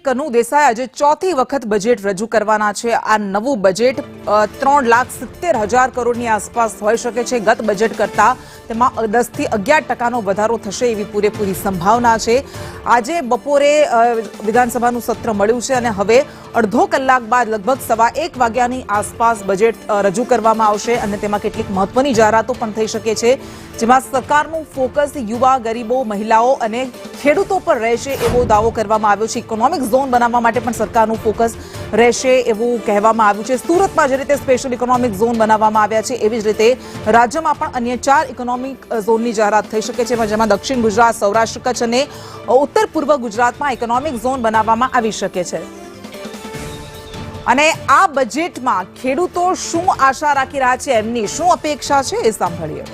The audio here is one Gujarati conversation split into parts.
કનુ દેસાઈ આજે ચોથી વખત બજેટ રજૂ કરવાના છે। આ નવું બજેટ 3,70,000 કરોડની આસપાસ હોઈ શકે છે। ગત બજેટ કરતા તેમાં 10 થી 11% વધારો થશે એવી પૂરેપૂરી સંભાવના છે। આજે બપોરે વિધાનસભાનું સત્ર મળ્યું છે અને હવે અડધો કલાક બાદ લગભગ 1:15 વાગ્યાની આસપાસ બજેટ રજૂ કરવામાં આવશે અને તેમાં કેટલીક મહત્વની જાહેરાતો પણ થઈ શકે છે, જેમાં સરકારનું ફોકસ યુવા, ગરીબો, મહિલાઓ અને ખેડૂતો પર રહેશે એવો દાવો કરવામાં આવ્યો છે। ઇકોનોમિક ઝોન બનાવવા માટે પણ સરકારનું ફોકસ રહેશે એવું કહેવામાં આવ્યું છે। સુરતમાં જે રીતે સ્પેશિયલ ઇકોનોમિક ઝોન બનાવવામાં આવ્યા છે એવી જ રીતે રાજ્યમાં પણ અન્ય 4 ઇકોનોમિક ઝોનની જાહેરાત થઈ શકે છે, જેમાં દક્ષિણ ગુજરાત, સૌરાષ્ટ્ર, કચ્છ અને ઉત્તર પૂર્વ ગુજરાતમાં ઇકોનોમિક ઝોન બનાવવામાં આવી શકે છે। અને આ બજેટમાં ખેડૂતો શું આશા રાખી રહ્યા છે, એમની શું અપેક્ષા છે એ સાંભળીએ।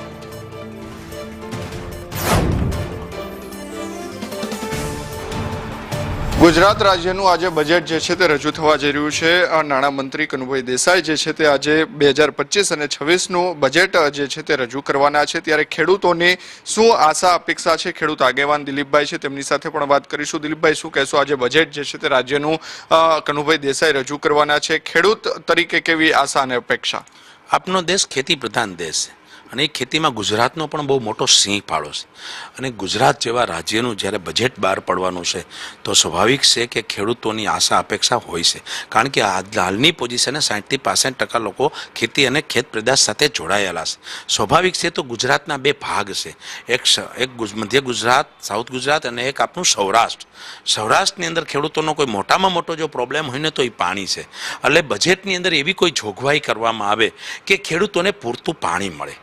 ગુજરાત રાજ્યનું આજે બજેટ જે છે તે રજૂ થવા જઈ રહ્યું છે। નાણામંત્રી કનુભાઈ દેસાઈ જે છે તે આજે 2025 અને 26નું બજેટ જે છે તે રજૂ કરવાના છે। ત્યારે ખેડૂતોની શું આશા અપેક્ષા છે, ખેડૂત આગેવાન દિલીપભાઈ છે તેમની સાથે પણ વાત કરીશું। દિલીપભાઈ, શું કહેશો, આજે બજેટ જે છે તે રાજ્યનું કનુભાઈ દેસાઈ રજૂ કરવાના છે, ખેડૂત તરીકે કેવી આશા અને અપેક્ષા? આપનો દેશ ખેતી પ્રધાન દેશ છે અને એ ખેતીમાં ગુજરાતનો પણ બહુ મોટો સિંહ ફાળો છે અને ગુજરાત જેવા રાજ્યનું જ્યારે બજેટ બહાર પડવાનું છે તો સ્વાભાવિક છે કે ખેડૂતોની આશા અપેક્ષા હોય છે, કારણ કે હાલની પોઝિશને 60% લોકો ખેતી અને ખેત પેદાશ સાથે જોડાયેલા છે। સ્વાભાવિક છે તો ગુજરાતના બે ભાગ છે, એક મધ્ય ગુજરાત, સાઉથ ગુજરાત અને એક આપણું સૌરાષ્ટ્ર। સૌરાષ્ટ્રની અંદર ખેડૂતોનો કોઈ મોટામાં મોટો જો પ્રોબ્લેમ હોય ને તો એ પાણી છે, એટલે બજેટની અંદર એવી કોઈ જોગવાઈ કરવામાં આવે કે ખેડૂતોને પૂરતું પાણી મળે।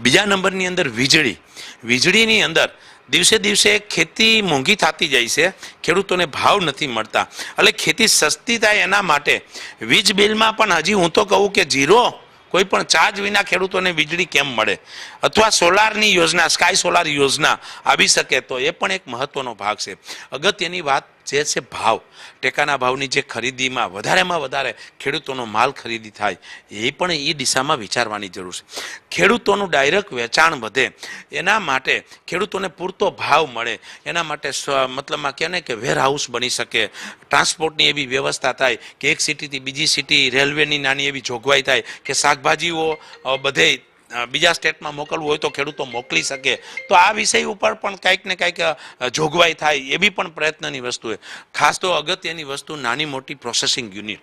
બીજા નંબરની અંદર વીજળીની અંદર દિવસે દિવસે ખેતી મોંઘી થતી જાય છે, ખેડૂતોને ભાવ નથી મળતા, એટલે ખેતી સસ્તી થાય એના માટે વીજ બિલમાં પણ હજી હું તો કહું કે ઝીરો કોઈ પણ ચાર્જ વિના ખેડૂતોને વીજળી કેમ મળે, અથવા સોલારની યોજના, સ્કાય સોલાર યોજના આવી શકે તો એ પણ એક મહત્વનો ભાગ છે। અગત્યની વાત જે છે ભાવ, ટેકાના ભાવની જે ખરીદીમાં વધારે ખેડૂતોનો માલ ખરીદી થાય એ પણ એ દિશામાં વિચારવાની જરૂર છે। ખેડૂતોનું ડાયરેક્ટ વેચાણ વધે એના માટે ખેડૂતોને પૂરતો ભાવ મળે એના માટે મતલબમાં કહે ને કે વેર હાઉસ બની શકે, ટ્રાન્સપોર્ટની એવી વ્યવસ્થા થાય કે એક સિટીથી બીજી સિટી રેલવેની નાની એવી જોગવાઈ થાય કે શાકભાજીઓ બધે બીજા સ્ટેટમાં મોકલવું હોય તો ખેડૂતો મોકલી શકે, તો આ વિષય ઉપર પણ કંઈક ને કંઈક જોગવાઈ થાય એવી પણ પ્રયત્નની વસ્તુ છે। ખાસ તો અગત્યની વસ્તુ નાની મોટી પ્રોસેસિંગ યુનિટ,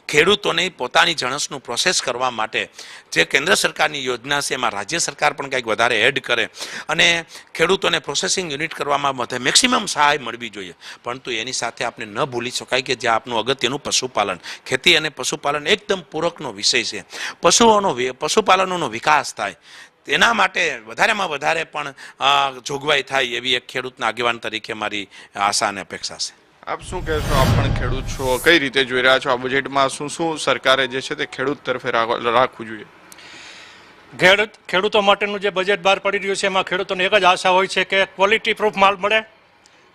ખેડૂતોને પોતાની જણસનું પ્રોસેસ કરવા માટે જે કેન્દ્ર સરકારની યોજના છે એમાં રાજ્ય સરકાર પણ કંઈક વધારે એડ કરે અને ખેડૂતોને પ્રોસેસિંગ યુનિટ કરવામાં મેક્સિમમ સહાય મળવી જોઈએ। પરંતુ એની સાથે આપણે ન ભૂલી શકાય કે જે આપનું અગત્યનું પશુપાલન, ખેતી અને પશુપાલન એકદમ પૂરકનો વિષય છે। પશુપાલનનો વિકાસ થાય તેના માટે વધારેમાં વધારે પણ જોગવાઈ થાય એવી એક ખેડૂતના આગેવાન તરીકે મારી આશા અને અપેક્ષા છે। આપ શું કહેશો, આપ પણ ખેડૂત છો, કઈ રીતે જોઈ રહ્યા છો આ બજેટમાં શું સરકારે જે છે તે ખેડૂત તરફે રાખવું જોઈએ? ખેડૂતો માટેનું જે બજેટ બહાર પડી રહ્યું છે એમાં ખેડૂતોને એક જ આશા હોય છે કે ક્વોલિટી પ્રૂફ માલ મળે,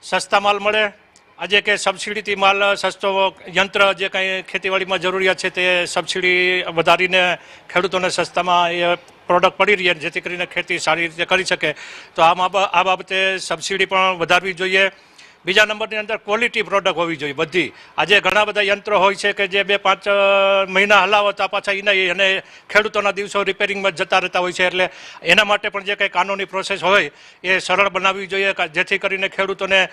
સસ્તા માલ મળે। આજે કે સબસિડીથી માલ સસ્તો, યંત્ર જે કંઈ ખેતીવાડીમાં જરૂરિયાત છે તે સબસિડી વધારીને ખેડૂતોને સસ્તામાં એ પ્રોડક્ટ પડી રહી જેથી કરીને ખેતી સારી રીતે કરી શકે, તો આ બાબતે સબસિડી પણ વધારવી જોઈએ। બીજા નંબરની અંદર ક્વોલિટી પ્રોડક્ટ હોવી જોઈએ બધી। આજે ઘણા બધા યંત્રો હોય છે કે જે 2-5 મહિના હલાવતા પાછા એને ખેડૂતોના દિવસો રિપેરિંગમાં જતા રહેતા હોય છે, એટલે એના માટે પણ જે કંઈ કાનૂની પ્રોસેસ હોય એ સરળ બનાવવી જોઈએ જેથી કરીને ખેડૂતોને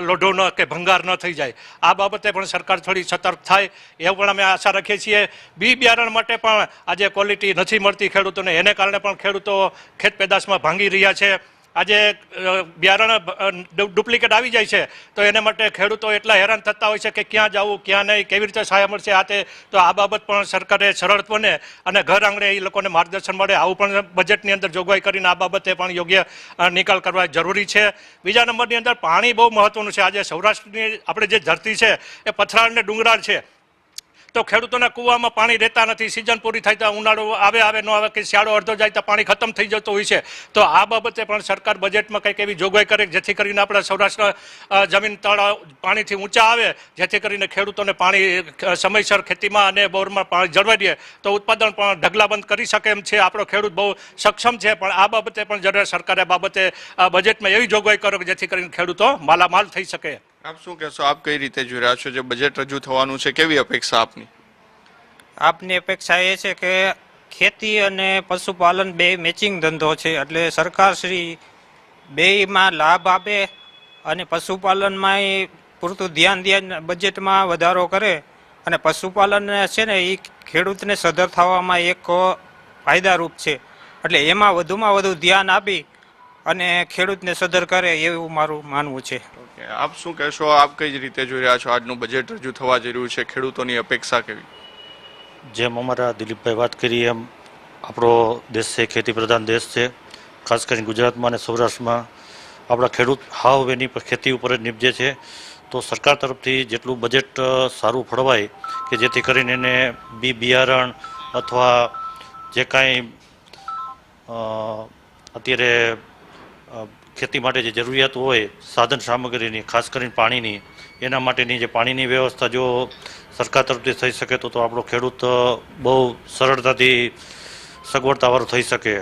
લોઢો ન કે ભંગાર ન થઈ જાય। આ બાબતે પણ સરકાર થોડી સતર્ક થાય એવું પણ અમે આશા રાખીએ છીએ। બી બિયારણ માટે પણ આજે ક્વોલિટી નથી મળતી ખેડૂતોને, એને કારણે પણ ખેડૂતો ખેત પેદાશમાં ભાંગી રહ્યા છે। આજે બિયારણ ડુપ્લિકેટ આવી જાય છે તો એને માટે ખેડૂતો એટલા હેરાન થતા હોય છે કે ક્યાં જવું, ક્યાં નહીં, કેવી રીતે સહાય મળશે આ તે, તો આ બાબત પણ સરકારે સરળ બને અને ઘર આંગણે એ લોકોને માર્ગદર્શન મળે આવું પણ બજેટની અંદર જોગવાઈ કરીને આ બાબતે પણ યોગ્ય નિકાલ કરવા જરૂરી છે। બીજા નંબરની અંદર પાણી બહુ મહત્વનું છે। આજે સૌરાષ્ટ્રની આપણે જે ધરતી છે એ પથરાળ ને ડુંગરાળ છે, તો ખેડૂતોના કૂવામાં પાણી રહેતા નથી। સિઝન પૂરી થાય તો ઉનાળો આવે ન આવે કે શિયાળો અડધો જાય તો પાણી ખતમ થઈ જતું હોય છે, તો આ બાબતે પણ સરકાર બજેટમાં કંઈક એવી જોગવાઈ કરે જેથી કરીને આપણા સૌરાષ્ટ્ર જમીન તળાવ પાણીથી ઊંચા આવે જેથી કરીને ખેડૂતોને પાણી સમયસર ખેતીમાં અને બોરમાં પાણી જળવાઈ રહે તો ઉત્પાદન પણ ઢગલાબંધ કરી શકે એમ છે। આપણો ખેડૂત બહુ સક્ષમ છે, પણ આ બાબતે પણ જરૂર સરકારે બાબતે બજેટમાં એવી જોગવાઈ કરો કે જેથી કરીને ખેડૂતો માલામાલ થઈ શકે। આપ શું કહેશો? આપ કઈ રીતે જોઈ રહ્યા છો જે બજેટ રજૂ થવાનું છે? કેવી અપેક્ષા આપની? આપની અપેક્ષા એ છે કે ખેતી અને પશુપાલન બે મેચિંગ ધંધો છે, એટલે સરકાર શ્રી બેયમાં લાભ આપે અને પશુપાલનમાં પૂરતું ધ્યાન બજેટમાં વધારો કરે અને પશુપાલન છે ને એ ખેડૂતને સદ્ધર થવામાં એક ફાયદારૂપ છે, એટલે એમાં વધુમાં વધુ ધ્યાન આપી અને ખેડૂતને સદ્ધર કરે એવું મારું માનવું છે. ઓકે, આપ શું કહેશો? આપ કઈ રીતે જોઈ રહ્યા છો આજનું બજેટ રજૂ થવા જઈ રહ્યું છે? ખેડૂતોની અપેક્ષા કેવી? જેમ અમારા દિલીપભાઈ વાત કરી એમ આપણો દેશ છે ખેતી પ્રધાન દેશ છે. ખાસ કરીને ગુજરાતમાં અને સૌરાષ્ટ્રમાં આપણા ખેડૂત હાવ એની પર ખેતી ઉપર જ નિપજે છે. તો સરકાર તરફથી જેટલું બજેટ સારું ફળવાય કે જેથી કરીને એને બિયારણ અથવા જે કાંઈ અત્યારે ખેતી માટે જે જરૂરિયાત હોય સાધન સામગ્રીની, ખાસ કરીને પાણીની, એના માટેની જે પાણીની વ્યવસ્થા જો સરકાર તરફથી થઈ શકે તો આપણો ખેડૂત બહુ સરળતાથી સગવડતાવાળો થઈ શકે.